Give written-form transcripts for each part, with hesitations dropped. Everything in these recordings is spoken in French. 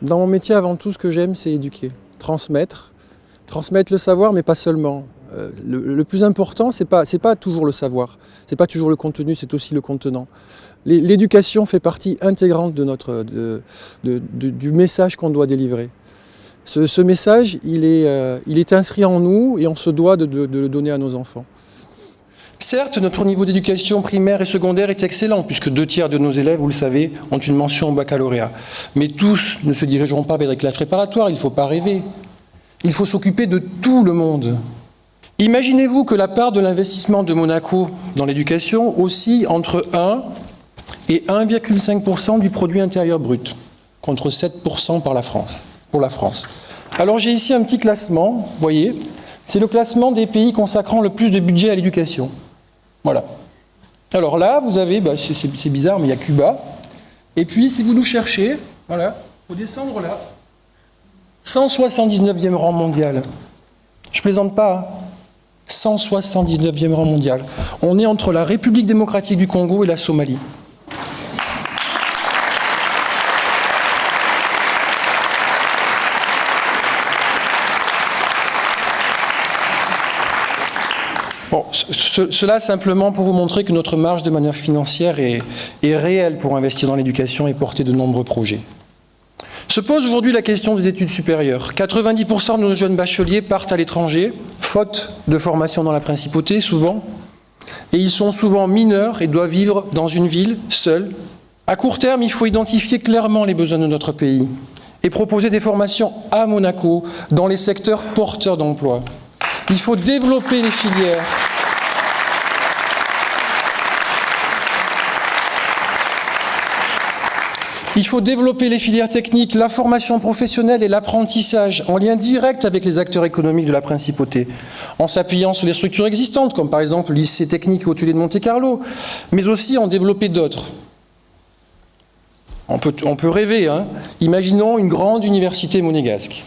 Dans mon métier, avant tout, ce que j'aime, c'est éduquer, transmettre. Transmettre le savoir, mais pas seulement. Le plus important, c'est pas toujours le savoir, c'est pas toujours le contenu, c'est aussi le contenant. L'éducation fait partie intégrante du message qu'on doit délivrer. Ce message, il est inscrit en nous et on se doit de le donner à nos enfants. Certes, notre niveau d'éducation primaire et secondaire est excellent, puisque 2/3 de nos élèves, vous le savez, ont une mention au baccalauréat. Mais tous ne se dirigeront pas vers des classes préparatoires, il ne faut pas rêver. Il faut s'occuper de tout le monde. Imaginez-vous que la part de l'investissement de Monaco dans l'éducation oscille entre 1 et 1,5% du produit intérieur brut, contre 7% pour la France. Alors j'ai ici un petit classement, vous voyez, c'est le classement des pays consacrant le plus de budget à l'éducation. Voilà. Alors là, vous avez, c'est bizarre, mais il y a Cuba. Et puis, si vous nous cherchez, voilà, il faut descendre là. 179e rang mondial. Je plaisante pas, hein. 179e rang mondial. On est entre la République démocratique du Congo et la Somalie. Bon, cela simplement pour vous montrer que notre marge de manœuvre financière est réelle pour investir dans l'éducation et porter de nombreux projets. Se pose aujourd'hui la question des études supérieures. 90% de nos jeunes bacheliers partent à l'étranger, faute de formation dans la principauté, souvent. Et ils sont souvent mineurs et doivent vivre dans une ville, seuls. À court terme, il faut identifier clairement les besoins de notre pays et proposer des formations à Monaco dans les secteurs porteurs d'emploi. Il faut développer les filières. Il faut développer les filières techniques, la formation professionnelle et l'apprentissage en lien direct avec les acteurs économiques de la principauté, en s'appuyant sur les structures existantes, comme par exemple le lycée technique hôtelier de Monte-Carlo, mais aussi en développer d'autres. On peut rêver, hein. Imaginons une grande université monégasque.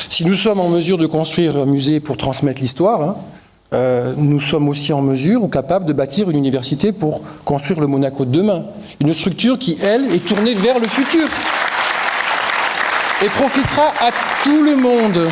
Si nous sommes en mesure de construire un musée pour transmettre l'histoire, hein, nous sommes aussi en mesure ou capables de bâtir une université pour construire le Monaco de demain. Une structure qui, elle, est tournée vers le futur et profitera à tout le monde.